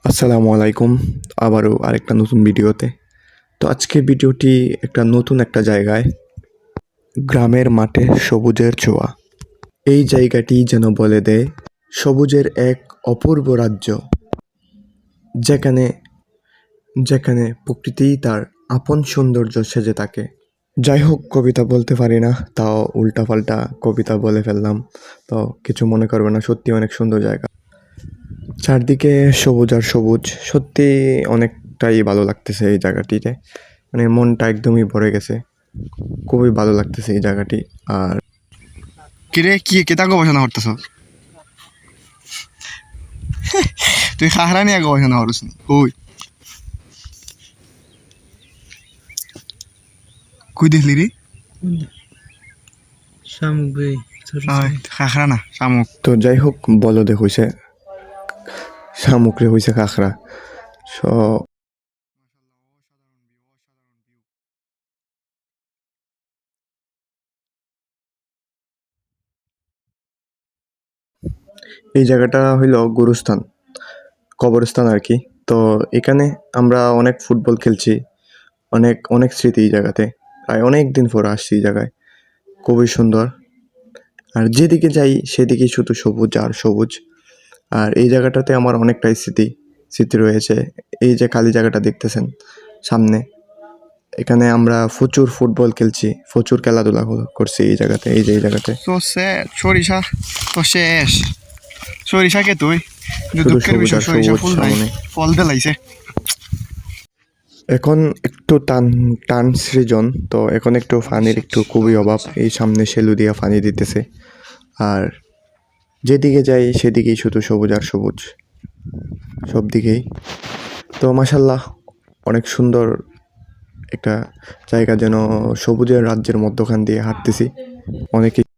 আসসালামু আলাইকুম, আবারও আরেকটা নতুন ভিডিওতে। তো আজকের ভিডিওটি নতুন একটা জায়গায়, গ্রামের মাঠে সবুজের ছোঁয়া। এই জায়গাটি যেন বলে দেয় সবুজের এক অপূর্ব রাজ্য, যেখানে যেখানে প্রকৃতিই তার আপন সৌন্দর্য সেজে থাকে। যাই হোক, কবিতা বলতে পারি না, তাও উল্টাপাল্টা কবিতা বলে ফেললাম, তো কিছু মনে করবে না। সত্যি অনেক সুন্দর জায়গা, চারদিকে সবুজ আর সবুজ। সত্যি অনেকটাই ভালো লাগতেছে এই জায়গাটিতে, মানে মনটা একদমই ভরে গেছে। খুবই ভালো লাগতেছে এই জায়গাটি। আর কিরে কি কেতা গবেষণা করতেছ? তুই খাহরা নিয়ে গবেষণা করছ কই কই দেখলি রে? খাখরা না শামুক। তো যাই হোক, বলদে হয়েছে শামুকরে, হয়েছে খাখরা। সো এই জায়গাটা হইল গুরুস্থান, কবরস্থান আর কি। তো এখানে আমরা অনেক ফুটবল খেলছি, অনেক অনেক স্মৃতি এই জায়গাতে। প্রায় অনেক দিন পর আসছি এই জায়গায়, খুবই সুন্দর। আর যেদিকে যাই সেদিকেই শুধু সবুজ আর সবুজ। আর এই জায়গাটাতে আমার অনেকটাই স্মৃতি স্মৃতি রয়েছে। এই যে খালি জায়গাটা দেখতেছেন সামনে, এখানে আমরা প্রচুর ফুটবল খেলছি, প্রচুর খেলাধুলা করছি এই জায়গাতে। এই যে এই জায়গাতে তো সে সরিষা তো শেষ। সরিষা কে তুই কিন্তু শুধু দুঃখের সবুজ বিষয় আর সরিষা সবুজ ফুল নাই, সামনে। ফল দিলাইছে। এখন একটু টান টান সৃজন, তো এখন একটু পানির একটু খুবই অভাব। এই সামনে সেলু দিয়া পানি দিতেছে। আর যেদিকে যাই সেদিকেই শুধু সবুজ আর সবুজ, সব দিকেই। তো মাশাল্লাহ, অনেক সুন্দর একটা জায়গা, যেন সবুজের রাজ্যের মধ্যখান দিয়ে হাঁটতেছি। অনেকে